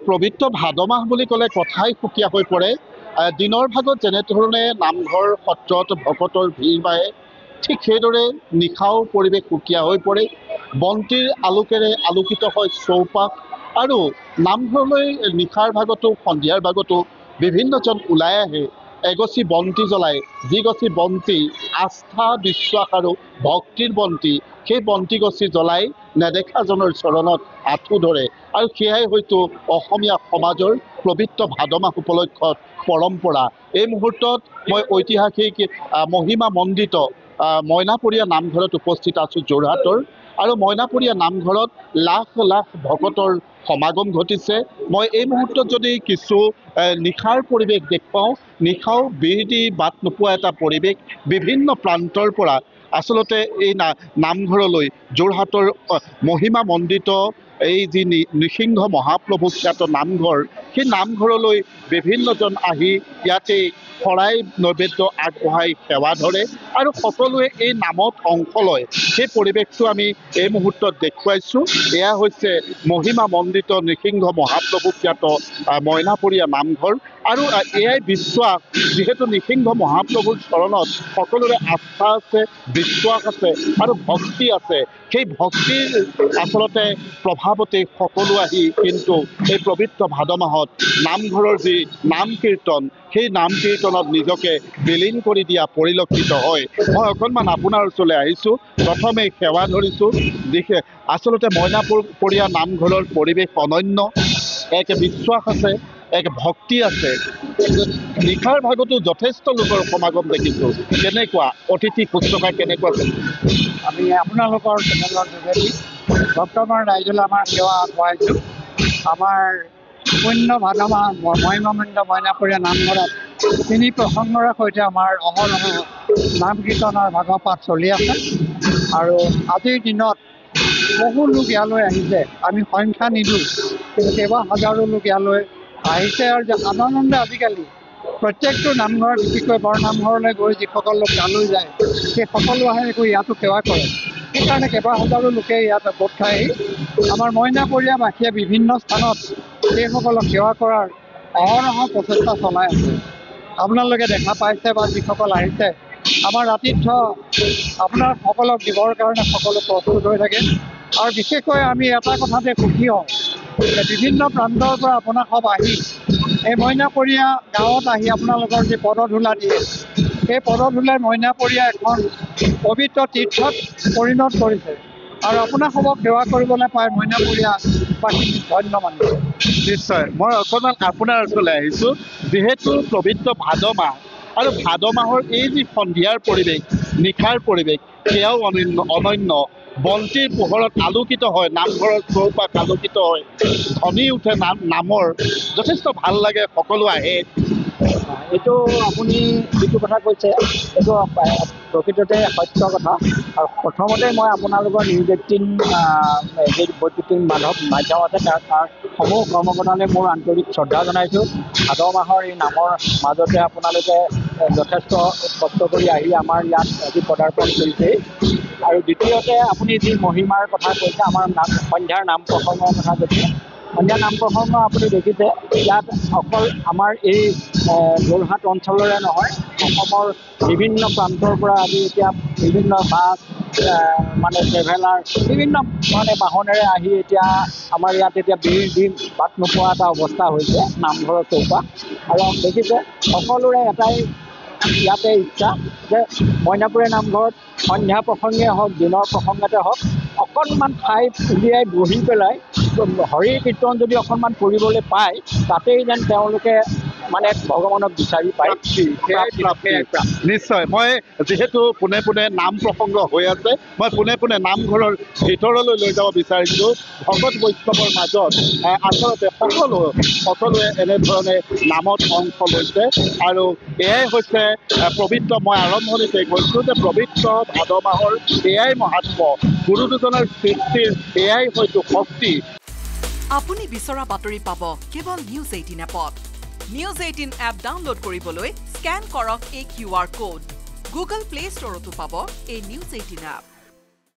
পবিত্ৰ ভাদ মাহ বুলি ক'লে কথাই সুকীয়া হৈ পৰে। দিনৰ ভাগত যেনেধৰণে নামঘৰ সত্ৰত ভকতৰ ভিৰ বাঢ়ে, ঠিক সেইদৰে নিশাও পৰিৱেশ সুকীয়া হৈ পৰে। বন্তিৰ আলোকেৰে আলোকিত হয় চৌপাশ আৰু নামঘৰলৈ নিশাৰ ভাগতো সন্ধিয়াৰ ভাগতো বিভিন্নজন ওলাই আহে এগছি বন্তি জ্বলাই, যিগছি বন্তি আস্থা বিশ্বাস আৰু ভক্তিৰ বন্তি, সেই বন্তি গছি জ্বলাই নেদেখাজনৰ চৰণত আঁঠু ধৰে আৰু সেয়াই হয়তো অসমীয়া সমাজৰ পবিত্ৰ ভাদ মাহ উপলক্ষত পৰম্পৰা। এই মুহূৰ্তত মই ঐতিহাসিক মহিমা মণ্ডিত মইনাপৰীয়া নামঘৰত উপস্থিত আছোঁ যোৰহাটৰ, আৰু মইনাপৰীয়া নামঘৰত লাখ লাখ ভকতৰ সমাগম ঘটিছে। মই এই মুহূৰ্তত যদি কিছু নিশাৰ পৰিৱেশ দেখুৱাওঁ, নিশাও বিৰতি বাট নোপোৱা এটা পৰিৱেশ। বিভিন্ন প্ৰান্তৰ পৰা আচলতে এই নামঘৰলৈ যোৰহাটৰ মহিমা মণ্ডিত এই যি নৃসিংহ মহাপ্ৰভু খ্যাত নামঘৰ, সেই নামঘৰলৈ বিভিন্নজন আহি ইয়াতে শৰাই নৈবেদ্য আগবঢ়াই সেৱা ধৰে আৰু সকলোৱে এই নামত অংশ লয়। সেই পৰিৱেশটো আমি এই মুহূৰ্তত দেখুৱাইছোঁ। এয়া হৈছে মহিমা মণ্ডিত নৃসিংহ মহাপ্ৰভু খ্যাত মইনাপৰীয়া নামঘৰ, আৰু এয়াই বিশ্বাস, যিহেতু নৃসিংহ মহাপ্ৰভুৰ চৰণত সকলোৰে আস্থা আছে, বিশ্বাস আছে আৰু ভক্তি আছে। সেই ভক্তিৰ আচলতে প্ৰভাৱতে সকলো আহি কিন্তু এই পবিত্ৰ ভাদ মাহত নামঘৰৰ যি নাম কীৰ্তন, সেই নাম কীৰ্তনত নিজকে বিলীন কৰি দিয়া পৰিলক্ষিত হয়। মই অকণমান আপোনাৰ ওচৰলৈ আহিছোঁ, প্ৰথমে সেৱা ধৰিছোঁ। আচলতে মইনাপৰীয়া নামঘৰৰ পৰিৱেশ অনন্য, এক বিশ্বাস আছে, এক ভক্তি আছে। নিশাৰ ভাগতো যথেষ্ট লোকৰ সমাগম দেখিছোঁ। কেনেকুৱা অতিথি শুশ্ৰূষা কেনেকুৱা চলিছে? আমি আপোনালোকৰ চেনেলৰ যোগেদি বৰ্তমান ৰাইজলৈ আমাৰ সেৱা আগবঢ়াইছোঁ। আমাৰ পুণ্য ভাদ মাহ মহিমামণ্ডিত মইনাপৰীয়া নামঘৰত তিনি প্ৰসংগৰে সৈতে আমাৰ অহৰহ নাম কীৰ্তনৰ ভাগপাত চলি আছে, আৰু আজিৰ দিনত বহু লোক ইয়ালৈ আহিছে। আমি সংখ্যা নিদিওঁ, কিন্তু কেইবা হাজাৰো লোক ইয়ালৈ আহিছে। আৰু আনন্দে আজিকালি প্ৰত্যেকটো নামঘৰ, বিশেষকৈ বৰনামঘৰলৈ গৈ যিসকল লোক তালৈ যায়, সেই সকলো আহে গৈ ইয়াতো সেৱা কৰে। সেইকাৰণে কেইবা হাজাৰো লোকে ইয়াত গোট খাই আমাৰ মইনাপৰীয়াবাসীয়ে বিভিন্ন স্থানত সেইসকলক সেৱা কৰাৰ অহৰহ প্ৰচেষ্টা চলাই আছে। আপোনালোকে দেখা পাইছে বা যিসকল আহিছে, আমাৰ আতিথ্য আপোনাৰ সকলক দিবৰ কাৰণে সকলো প্ৰস্তুত হৈ থাকে। আৰু বিশেষকৈ আমি এটা কথাতে সুখী হওঁ যে বিভিন্ন প্ৰান্তৰ পৰা আপোনাসৱ আহি এই মইনাপৰীয়া গাঁৱত আহি আপোনালোকৰ যি পদধূলা দিয়ে, সেই পদধূলাই মইনাপৰীয়া এখন পবিত্ৰ তীৰ্থত পৰিণত কৰিছে। আৰু আপোনাসৱক সেৱা কৰিবলৈ পাই মইনাপৰীয়াবাসী ধন্য মানিছে। নিশ্চয়। মই অকণমান আপোনাৰ ওচৰলৈ আহিছোঁ। যিহেতু পবিত্ৰ ভাদ মাহ, আৰু ভাদ মাহৰ এই যি সন্ধিয়াৰ পৰিৱেশ, নিশাৰ পৰিৱেশ, সেয়াও অনন্য। বন্তিৰ পোহৰত আলোকিত হয় নামঘৰৰ চৌপাশ, আলোকিত হয়, ধ্বনি উঠে নামৰ, যথেষ্ট ভাল লাগে, সকলো আহে। এইটো আপুনি যিটো কথা কৈছে, এইটো প্ৰকৃততে সত্য কথা। আৰু প্ৰথমতে মই আপোনালোকৰ নিউজ 18 যি বৈদ্যুতিন মাধ্যম আছে, তাৰ সমূহ কৰ্মকৰ্তালৈ মোৰ আন্তৰিক শ্ৰদ্ধা জনাইছোঁ। ভাদ মাহৰ এই নামৰ মাজতে আপোনালোকে যথেষ্ট কষ্ট কৰি আহি আমাৰ ইয়াত আজি পদাৰ্পণ কৰিছে। আৰু দ্বিতীয়তে আপুনি যি মহিমাৰ কথা কৈছে, আমাৰ সন্ধ্যাৰ নাম প্ৰসংগৰ কথা কৈছে, সন্ধ্যা নাম প্ৰসংগ আপুনি দেখিছে, ইয়াত অকল আমাৰ এই যোৰহাট অঞ্চলৰে নহয়, অসমৰ বিভিন্ন প্ৰান্তৰ পৰা আজি এতিয়া বিভিন্ন বাছ মানে ট্ৰেভেলাৰ, বিভিন্ন মানে বাহনেৰে আহি এতিয়া আমাৰ ইয়াত এতিয়া বিৰতি বাট নোপোৱা এটা অৱস্থা হৈছে নামঘৰৰ চৌপাশ। আৰু দেখিছে সকলোৰে এটাই ইয়াতে ইচ্ছা যে মইনাপৰীয়া নামঘৰত সন্ধ্যা প্ৰসংগেই হওক, দিনৰ প্ৰসংগতে হওক, অকণমান ঠাই উলিয়াই বহি পেলাই হৰি কীৰ্তন যদি অকণমান কৰিবলৈ পায়, তাতেই যেন তেওঁলোকে মানে ভগৱানক বিচাৰি পায়। নিশ্চয়। মই যিহেতু পোনে পোনে নাম প্ৰসংগ হৈ আছে, মই পোনে পোনে নামঘৰৰ ভিতৰলৈ লৈ যাব বিচাৰিছোঁ। ভকত বৈষ্ণৱৰ মাজত আচলতে সকলোৱে এনেধৰণে নামত অংশ লৈছে, আৰু এয়াই হৈছে পবিত্ৰ, মই আৰম্ভণিতে কৈছোঁ যে পবিত্ৰ ভাদ মাহৰ এয়াই মহাত্ম, গুৰু দুজনৰ সৃষ্টিৰ এয়াই হয়তো শক্তি। আপুনি বিচৰা বাতৰি পাব কেৱল নিউজ 18 এপত। নিউজ 18 এপ ডাউনলোড কৰিবলৈ স্কেন কৰক এই QR কোড। গুগল প্লে ষ্টৰতো পাব এই নিউজ 18 এপ।